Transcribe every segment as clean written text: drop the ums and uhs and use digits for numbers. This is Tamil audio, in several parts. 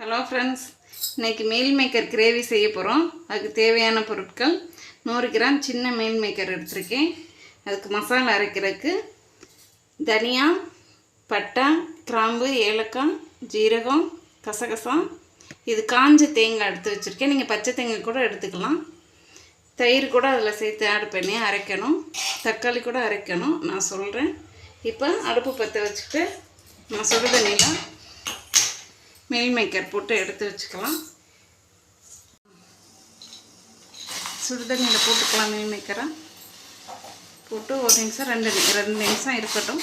ஹலோ ஃப்ரெண்ட்ஸ், இன்றைக்கி மீல் மேக்கர் கிரேவி செய்ய போகிறோம். அதுக்கு தேவையான பொருட்கள் 100 கிராம் சின்ன மீல் மேக்கர் எடுத்திருக்கேன். அதுக்கு மசாலா அரைக்கிறதுக்கு தனியா, பட்டை, கிராம்பு, ஏலக்காய், ஜீரகம், கசகசா, இது காஞ்ச தேங்காய் எடுத்து வச்சுருக்கேன். நீங்கள் பச்சை தேங்காய் கூட எடுத்துக்கலாம். தயிர் கூட அதில் சேர்த்து ஆட் பண்ணி அரைக்கணும். தக்காளி கூட அரைக்கணும், நான் சொல்கிறேன். இப்போ அடுப்பு பற்ற வச்சுட்டு நான் சுடு தண்ணியில் மீல் மேக்கர் போட்டு எடுத்து வச்சுக்கலாம். சுடு தண்ணியில் போட்டுக்கலாம். மீல் மேக்கரை போட்டு ஒரு நிமிஷம் ரெண்டு நிமிஷம் இருக்கட்டும்.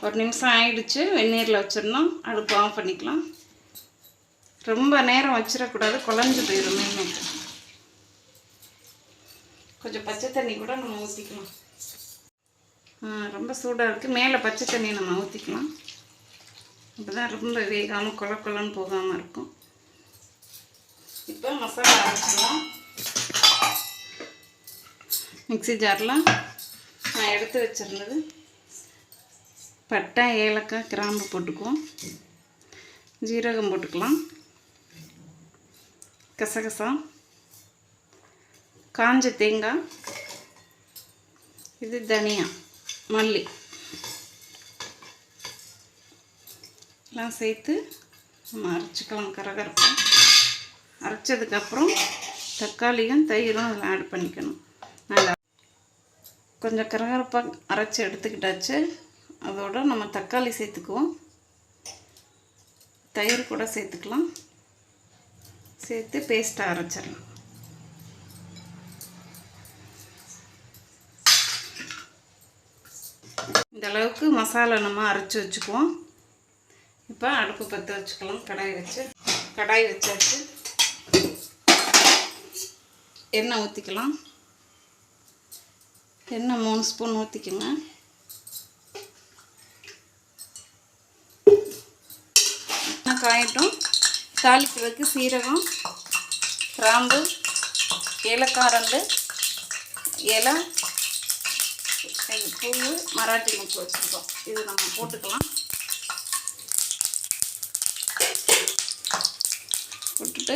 ஒரு நிமிஷம் ஆயிடுச்சு. வெந்நீரில் வச்சிடணும். அடுப்பு ஆஃப் பண்ணிக்கலாம். ரொம்ப நேரம் வச்சிடக்கூடாது, குழஞ்சி போயிடும் மீல் மேக்கர். கொஞ்சம் பச்சை தண்ணி கூட நம்ம ஊற்றிக்கலாம். ரொம்ப சூடாக இருக்குது. மேலே பச்சை தண்ணி நம்ம ஊற்றிக்கலாம். அப்போ தான் ரொம்ப வேகாமல் கொலன்னு போகாமல் இருக்கும். இப்போ மசாலா அரைச்சிடலாம். மிக்ஸி ஜாரில் நான் எடுத்து வச்சுருந்தது பட்டை, ஏலக்காய், கிராம்பு போட்டுக்குவோம். ஜீரகம் போட்டுக்கலாம். கசகசா, காஞ்ச தேங்காய், இது தனியா, மல்லி எல்லாம் சேர்த்து நம்ம அரைச்சிக்கலாம். கரகரப்பா அரைச்சதுக்கப்புறம் தக்காளியும் தயிரும் அதில் ஆட் பண்ணிக்கணும். நல்லா கொஞ்சம் கரகரப்பாக அரைச்சி எடுத்துக்கிட்டாச்சு. அதோடு நம்ம தக்காளி சேர்த்துக்குவோம். தயிர் கூட சேர்த்துக்கலாம். சேர்த்து பேஸ்ட்டாக அரைச்சிடலாம். இந்த அளவுக்கு மசாலா நம்ம அரைச்சி வச்சுக்குவோம். இப்போ அடுப்பு பற்ற வச்சுக்கலாம். கடாய் வச்சாச்சு. எண்ணெய் ஊற்றிக்கலாம். எண்ணெய் 3 ஸ்பூன் ஊற்றிக்கோங்க. எண்ணெய் காயட்டும். தாளிக்கிறதுக்கு சீரகம், கிராம்பு, ஏலக்காய் 2 இலை, பூவு, மராட்டி முக்கு வச்சுருக்கோம். இது நம்ம போட்டுக்கலாம். போட்டுட்டு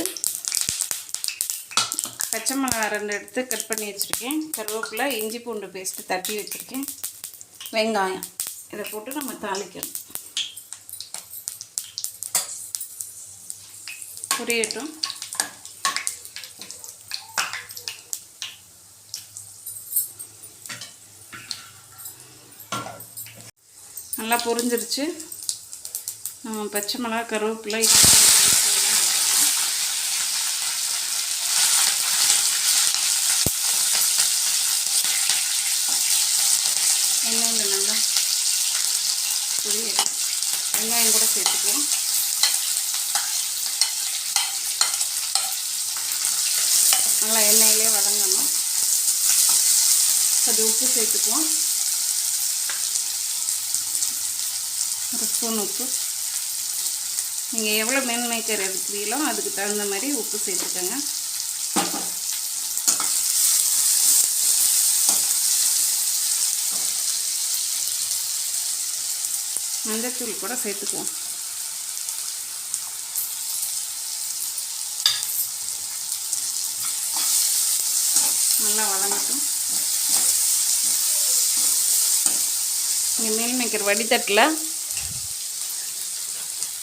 பச்சை மிளகாய் 2 எடுத்து கட் பண்ணி வச்சுருக்கேன். கருவேப்பிலை, இஞ்சி பூண்டு பேஸ்ட்டு தட்டி வச்சுருக்கேன். வெங்காயம் இதை போட்டு நம்ம தாளிக்கணும். பொரியட்டும். நல்லா பொரிஞ்சிருச்சு. நம்ம பச்சை மிளகா, கருவேப்பிலை, எண்ணெயில் நல்லா பொரியட்டும். வெங்காயம் கூட சேர்த்துக்குவோம். நல்லா எண்ணெயிலே வதங்கணும். அது உப்பு சேர்த்துக்குவோம். 1 ஸ்பூன் உப்பு. நீங்கள் எவ்வளோ மீல் மேக்கர் எடுக்கிறீங்களோ அதுக்கு தகுந்த மாதிரி உப்பு சேர்த்துக்கோங்க. மஞ்சத்தூள் கூட சேர்த்துக்குவோம். நல்லா வதங்கட்டும். இங்கே மீல் மேக்கர் வடித்தட்டில்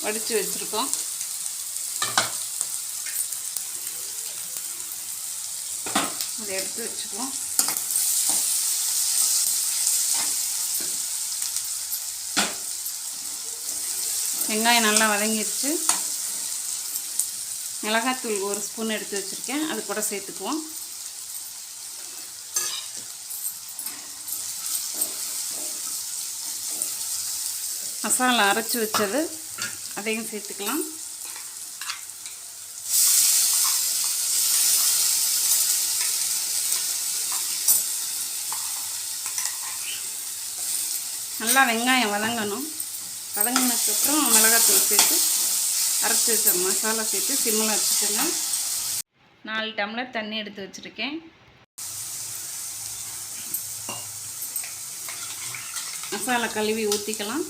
வடித்து வச்சுருக்கோம். அதை எடுத்து வச்சுக்குவோம். வெங்காயம் நல்லா வதங்கிடுச்சு. மிளகாத்தூள் 1 ஸ்பூன் எடுத்து வச்சுருக்கேன். அது கூட சேர்த்துக்குவோம். மசாலா அரைச்சி வச்சது அதையும் சேர்த்துக்கலாம். நல்லா வெங்காயம் வதங்கணும். வதங்கினதுக்கப்புறம் மிளகாத்தூள் சேர்த்து அரைச்சி வச்ச மசாலா சேர்த்து சிம்மில் வச்சுக்கோங்க. 4 டம்ளர் தண்ணி எடுத்து வச்சுருக்கேன். மசாலா கழுவி ஊற்றிக்கலாம்.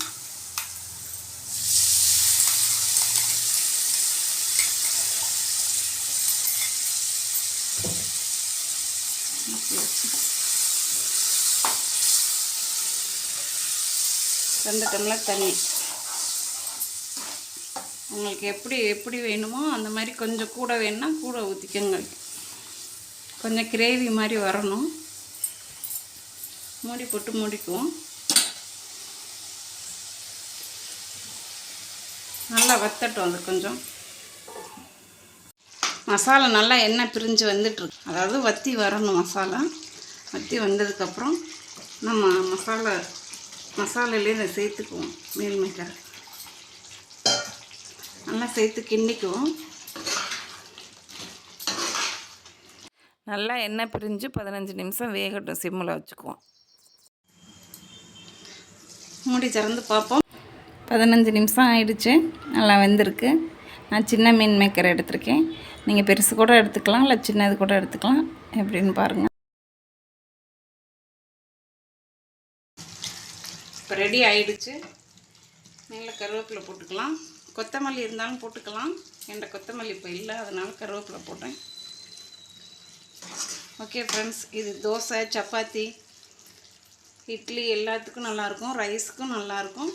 ரெண்டு டம்ளர் தண்ணி உங்களுக்கு எப்படி வேணுமோ அந்த மாதிரி கொஞ்சம் கூட வேணும்னா கூட ஊற்றிக்கோங்க. கொஞ்சம் கிரேவி மாதிரி வரணும். மூடி போட்டு மூடிக்குவோம். நல்லா வத்தட்டும். அது கொஞ்சம் மசாலா நல்லா எண்ணெய் பிரிஞ்சு வந்துட்டுருக்கு. அதாவது வற்றி வரணும். மசாலா வற்றி வந்ததுக்கப்புறம் நம்ம மசாலாலேயே இதை சேர்த்துக்குவோம். மீல் மேக்கர் நல்லா சேர்த்து கிண்டிக்குவோம். நல்லா எண்ணெய் பிரிஞ்சு 15 நிமிஷம் வேகட்டும். சிம்மில் வச்சுக்குவோம். மூடி திறந்து பார்ப்போம். 15 நிமிஷம் ஆயிடுச்சு. நல்லா வெந்திருக்கு. நான் சின்ன மீன் மேக்கர் எடுத்திருக்கேன். நீங்கள் பெருசு கூட எடுத்துக்கலாம், இல்லை சின்னது கூட எடுத்துக்கலாம். எப்படின்னு பாருங்கள். இப்போ ரெடி ஆயிடுச்சு. மேலே கருவேப்பிலை போட்டுக்கலாம். கொத்தமல்லி இருந்தாலும் போட்டுக்கலாம். என்கிட்ட கொத்தமல்லி இப்போ இல்லை, அதனால் கருவேப்பிலை போட்டேன். ஓகே ஃப்ரெண்ட்ஸ், இது தோசை, சப்பாத்தி, இட்லி எல்லாத்துக்கும் நல்லாயிருக்கும். ரைஸுக்கும் நல்லாயிருக்கும்.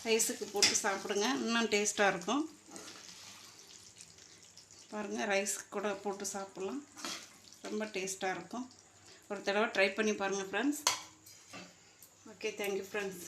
ரைஸுக்கு போட்டு சாப்பிடுங்க, இன்னும் டேஸ்ட்டாக இருக்கும். பாருங்கள், ரைஸுக்கு கூட போட்டு சாப்பிட்லாம். ரொம்ப டேஸ்ட்டாக இருக்கும். ஒரு தடவை ட்ரை பண்ணி பாருங்கள் ஃப்ரெண்ட்ஸ். Okay, thank you friends.